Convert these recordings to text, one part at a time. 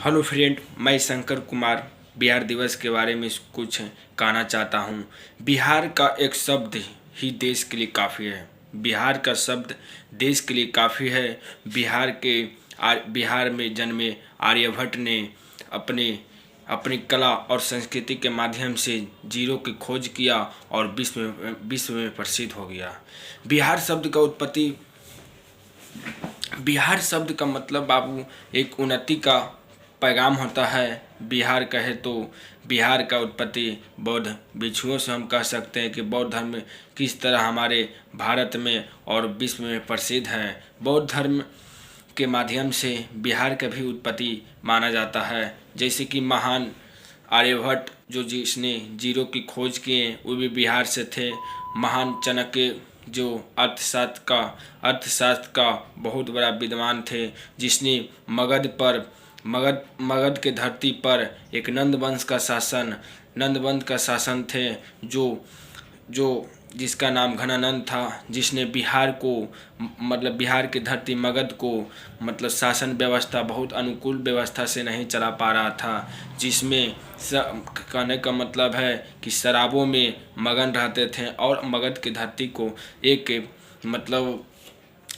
Hello friend, मैं शंकर कुमार बिहार दिवस के बारे में कुछ कहना चाहता हूँ। बिहार का एक शब्द ही देश के लिए काफ़ी है। बिहार का शब्द देश के लिए काफ़ी है। बिहार में जन्मे आर्यभट्ट ने अपनी कला और संस्कृति के माध्यम से जीरो की खोज किया और विश्व में प्रसिद्ध हो गया। बिहार शब्द का मतलब बाबू एक उन्नति का पैगाम होता है। बिहार कहे तो बिहार का उत्पत्ति बौद्ध भिक्षुओं से हम कह सकते हैं कि बौद्ध धर्म किस तरह हमारे भारत में और विश्व में प्रसिद्ध है। बौद्ध धर्म के माध्यम से बिहार का भी उत्पत्ति माना जाता है। जैसे कि महान आर्यभट्ट जिसने जीरो की खोज किए वो भी बिहार से थे। महान चाणक्य जो अर्थशास्त्र का बहुत बड़ा विद्वान थे, जिसने मगध के धरती पर एक नंद वंश का शासन थे जो जिसका नाम घनानंद था, जिसने बिहार को बिहार की धरती मगध को शासन व्यवस्था बहुत अनुकूल व्यवस्था से नहीं चला पा रहा था, जिसमें कहने का मतलब है कि शराबों में मगन रहते थे और मगध की धरती को एक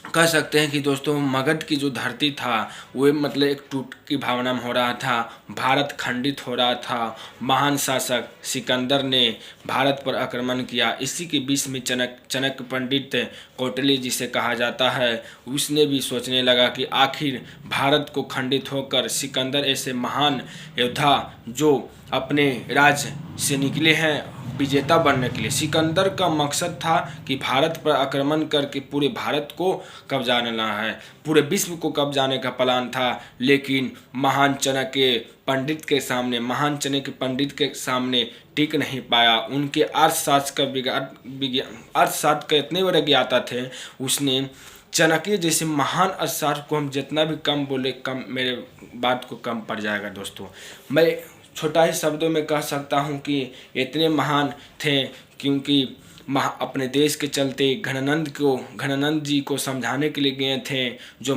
कह सकते हैं कि दोस्तों मगध की जो धरती था वो एक टूट की भावना में हो रहा था। भारत खंडित हो रहा था। महान शासक सिकंदर ने भारत पर आक्रमण किया। इसी के बीच में चाणक्य पंडित कौटिल्य जिसे कहा जाता है, उसने भी सोचने लगा कि आखिर भारत को खंडित होकर सिकंदर ऐसे महान योद्धा जो अपने राज्य से निकले हैं विजेता बनने के लिए। सिकंदर का मकसद था कि भारत पर आक्रमण करके पूरे भारत को कब्जा लेना है, पूरे विश्व को कब्जाने का प्लान था। लेकिन महान चाणक्य पंडित के सामने टिक नहीं पाया। उनके अर्थशास्त्र का इतने बड़े ज्ञाता थे, उसने चाणक्य जैसे महान अर्थशास्त्र को हम जितना भी कम बोले कम, मेरे बात को कम पड़ जाएगा। दोस्तों मैं छोटा ही शब्दों में कह सकता हूँ कि इतने महान थे क्योंकि अपने देश के चलते घनानंद जी को समझाने के लिए गए थे, जो